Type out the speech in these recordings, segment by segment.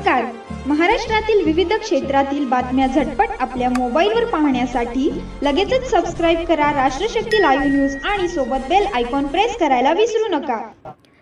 नमस्कार. महाराष्ट्रातील विविध क्षेत्रातील बातम्या झटपट आपल्या मोबाईलवर पाहण्यासाठी लगेचच सबस्क्राईब करा राष्ट्रशक्ती लाईव्ह न्यूज आणि सोबत बेल आयकॉन प्रेस करायला विसरू नका.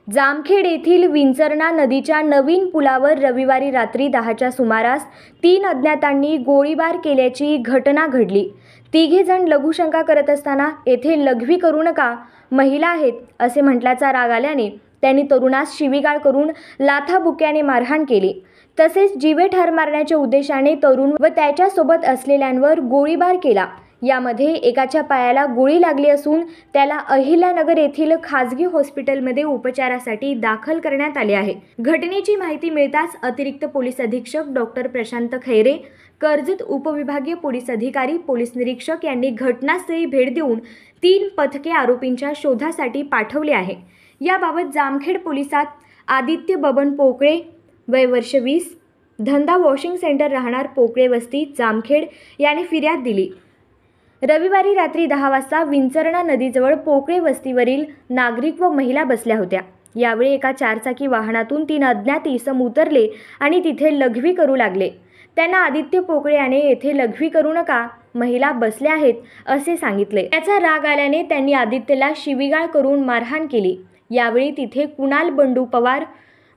जामखेड येथील विंचरणा नदीच्या नवीन पुलावर रविवारी रात्री 10च्या सुमारास 3 अज्ञातांनी गोळीबार केल्याची घटना घडली. तिघे जण लघुशंका करत असताना येथे लघवी करू नका, महिला आहेत असे म्हटल्याचा राग आल्याने त्यांनी तरुणास शिवीगाळ करून लाथाबुक्याने मारहाण केली. तसेच जीवे ठार मारण्याच्या उद्देशाने तरुण व त्याच्यासोबत असलेल्यांवर गोळीबार केला. यामध्ये एकाच्या पायाला गोळी लागली असून त्याला अहिल्यानगर येथील खाजगी हॉस्पिटलमध्ये उपचारासाठी दाखल करण्यात आले आहे. घटनेची माहिती मिळताच अतिरिक्त पोलीस अधीक्षक डॉक्टर प्रशांत खैरे, कर्जत उपविभागीय पोलीस अधिकारी, पोलीस निरीक्षक यांनी घटनास्थळी भेट देऊन 3 पथके आरोपींच्या शोधासाठी पाठवले आहे. याबाबत जामखेड पोलिसात आदित्य बबन पोकळे, वय वर्ष 20, धंदा वॉशिंग सेंटर, राहणार पोकळे वस्ती, जामखेड याने फिर्याद दिली. रविवारी रात्री 10 वाजता विंचरणा नदीजवळ पोकळे वस्तीवरील नागरिक व महिला बसल्या होत्या. यावेळी एका 4चाकी वाहनातून 3 अज्ञात इसम उतरले आणि तिथे लघवी करू लागले. त्यांना आदित्य पोकळे याने येथे लघवी करू नका, महिला बसल्या आहेत असे सांगितले. त्याचा राग आल्याने त्यांनी आदित्यला शिवीगाळ करून मारहाण केली. यावेळी तिथे कुणाल बंडू पवार,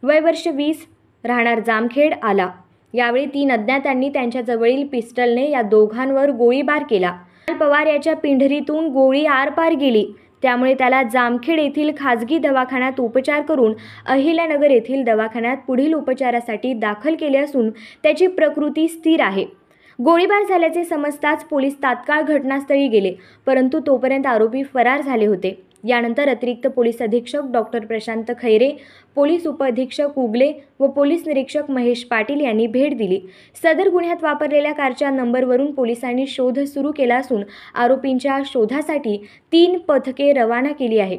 वय वर्ष 20, राहणार जामखेड आला. यावेळी 3 अज्ञातांनी त्यांच्या जवळील पिस्टलने या दोघांवर गोळीबार केला. कुणाल पवार याच्या पिंढरीतून गोळी आरपार गेली. त्यामुळे त्याला जामखेड येथील खाजगी दवाखान्यात उपचार करून अहिल्यानगर येथील दवाखान्यात पुढील उपचारासाठी दाखल केले असून त्याची प्रकृती स्थिर आहे. गोळीबार झाल्याचे समजताच पोलीस तात्काळ घटनास्थळी गेले, परंतु तोपर्यंत आरोपी फरार झाले होते. यानंतर अतिरिक्त पोलीस अधीक्षक डॉक्टर प्रशांत खैरे, पोलीस उपअधीक्षक उगले व पोलीस निरीक्षक महेश पाटील यांनी भेट दिली. सदर गुन्ह्यात वापरलेल्या कारच्या नंबरवरून पोलिसांनी शोध सुरू केला असून आरोपींच्या शोधासाठी 3 पथके रवाना केली आहे.